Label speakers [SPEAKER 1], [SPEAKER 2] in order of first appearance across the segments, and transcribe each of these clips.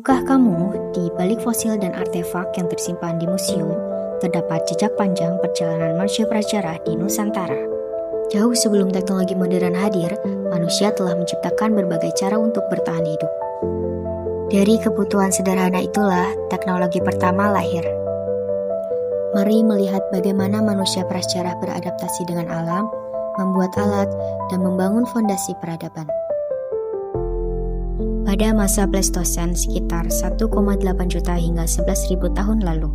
[SPEAKER 1] Tahukah kamu, di balik fosil dan artefak yang tersimpan di museum, terdapat jejak panjang perjalanan manusia prasejarah di Nusantara. Jauh sebelum teknologi modern hadir, manusia telah menciptakan berbagai cara untuk bertahan hidup. Dari kebutuhan sederhana itulah teknologi pertama lahir. Mari melihat bagaimana manusia prasejarah beradaptasi dengan alam, membuat alat, dan membangun fondasi peradaban. Pada masa Pleistosen sekitar 1,8 juta hingga 11.000 tahun lalu,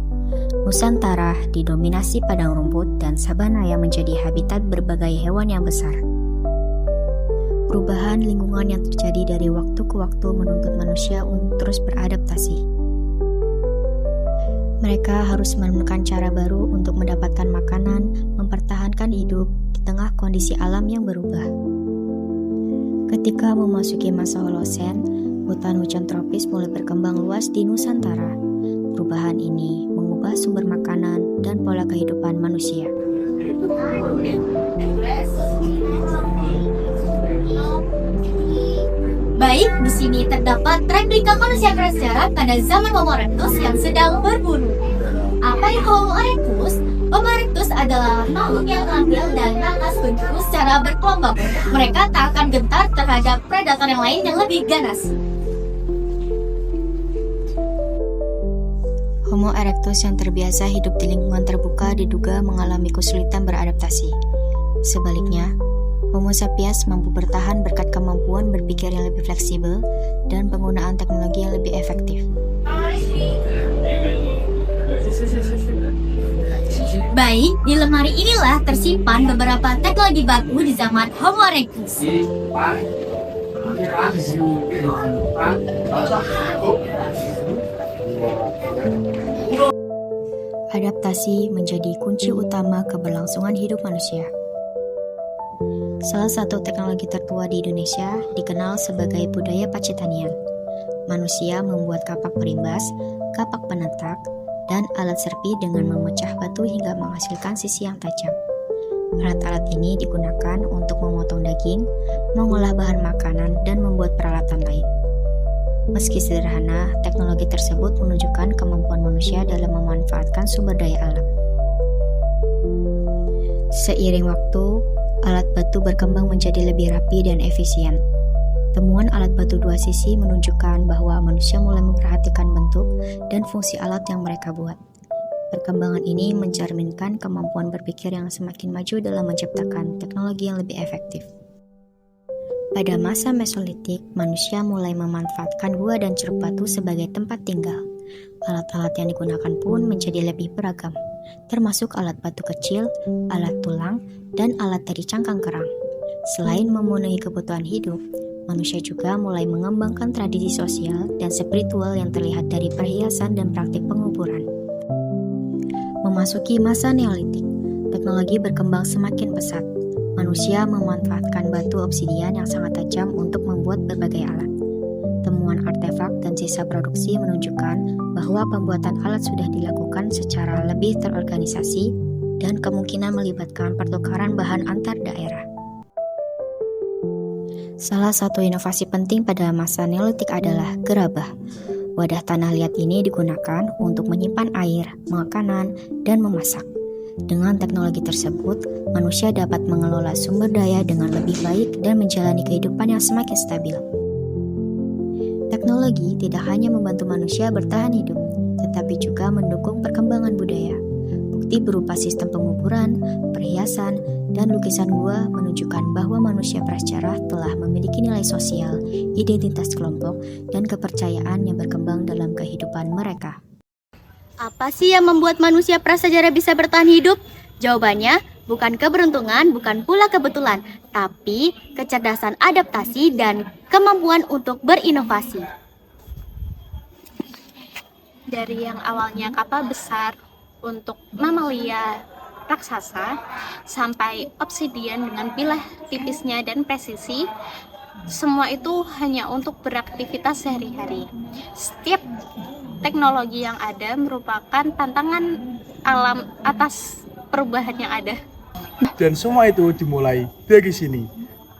[SPEAKER 1] Nusantara didominasi padang rumput dan sabana yang menjadi habitat berbagai hewan yang besar. Perubahan lingkungan yang terjadi dari waktu ke waktu menuntut manusia untuk terus beradaptasi. Mereka harus menemukan cara baru untuk mendapatkan makanan, mempertahankan hidup di tengah kondisi alam yang berubah. Ketika memasuki masa Holosen, hutan hujan tropis mulai berkembang luas di Nusantara. Perubahan ini mengubah sumber makanan dan pola kehidupan manusia.
[SPEAKER 2] Baik, di sini terdapat replika manusia prasejarah pada zaman Homo erectus yang sedang berburu. Apa itu Homo erectus? Homo erectus adalah makhluk yang tampil dan nakas berburu secara berkelompok. Mereka tak akan gentar terhadap predator yang lain yang lebih ganas.
[SPEAKER 1] Homo erectus yang terbiasa hidup di lingkungan terbuka diduga mengalami kesulitan beradaptasi. Sebaliknya, Homo sapiens mampu bertahan berkat kemampuan berpikir yang lebih fleksibel dan penggunaan teknologi yang lebih efektif.
[SPEAKER 2] Baik, di lemari inilah tersimpan beberapa teknologi baku di zaman Homo erectus.
[SPEAKER 1] Adaptasi menjadi kunci utama keberlangsungan hidup manusia. Salah satu teknologi tertua di Indonesia dikenal sebagai budaya Pacetanian. Manusia membuat kapak perimbas, kapak penetak, dan alat serpi dengan memecah batu hingga menghasilkan sisi yang tajam. Alat-alat ini digunakan untuk memotong daging, mengolah bahan makanan, dan membuat peralatan lain. Meski sederhana, teknologi tersebut menunjukkan kemampuan manusia dalam memanfaatkan sumber daya alam. Seiring waktu, alat batu berkembang menjadi lebih rapi dan efisien. Temuan alat batu dua sisi menunjukkan bahwa manusia mulai memperhatikan bentuk dan fungsi alat yang mereka buat. Perkembangan ini mencerminkan kemampuan berpikir yang semakin maju dalam menciptakan teknologi yang lebih efektif. Pada masa Mesolitik, manusia mulai memanfaatkan gua dan ceruk batu sebagai tempat tinggal. Alat-alat yang digunakan pun menjadi lebih beragam, termasuk alat batu kecil, alat tulang, dan alat dari cangkang kerang. Selain memenuhi kebutuhan hidup, manusia juga mulai mengembangkan tradisi sosial dan spiritual yang terlihat dari perhiasan dan praktik penguburan. Memasuki masa Neolitik, teknologi berkembang semakin pesat. Manusia memanfaatkan batu obsidian yang sangat tajam untuk membuat berbagai alat. Temuan artefak dan sisa produksi menunjukkan bahwa pembuatan alat sudah dilakukan secara lebih terorganisasi dan kemungkinan melibatkan pertukaran bahan antar daerah. Salah satu inovasi penting pada masa Neolitik adalah gerabah. Wadah tanah liat ini digunakan untuk menyimpan air, makanan, dan memasak. Dengan teknologi tersebut, manusia dapat mengelola sumber daya dengan lebih baik dan menjalani kehidupan yang semakin stabil. Teknologi tidak hanya membantu manusia bertahan hidup, tetapi juga mendukung perkembangan budaya. Bukti berupa sistem penguburan, perhiasan, dan lukisan gua menunjukkan bahwa manusia prasejarah telah memiliki nilai sosial, identitas kelompok, dan kepercayaan yang berkembang dalam kehidupan mereka.
[SPEAKER 2] Apa sih yang membuat manusia prasejarah bisa bertahan hidup? Jawabannya, bukan keberuntungan, bukan pula kebetulan, tapi kecerdasan adaptasi dan kemampuan untuk berinovasi. Dari yang awalnya kapal besar untuk mamalia raksasa, sampai obsidian dengan bilah tipisnya dan presisi, semua itu hanya untuk beraktivitas sehari-hari. Setiap teknologi yang ada merupakan tantangan alam atas perubahan yang ada.
[SPEAKER 3] Dan semua itu dimulai dari sini,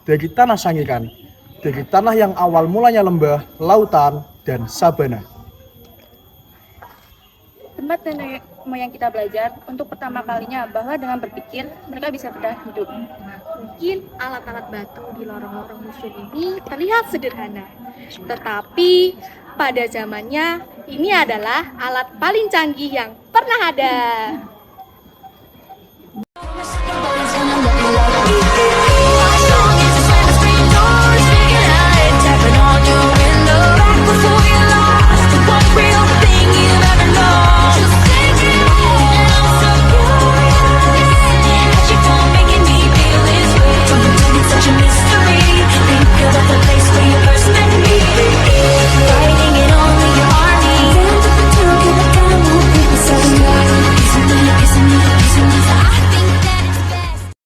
[SPEAKER 3] dari tanah Sangiran, dari tanah yang awal mulanya lembah, lautan, dan sabana.
[SPEAKER 4] tempat nenek moyang kita belajar untuk pertama kalinya bahwa dengan berpikir mereka bisa bertahan hidup.
[SPEAKER 5] Mungkin alat-alat batu di lorong-lorong museum ini terlihat sederhana, tetapi pada zamannya ini adalah alat paling canggih yang pernah ada.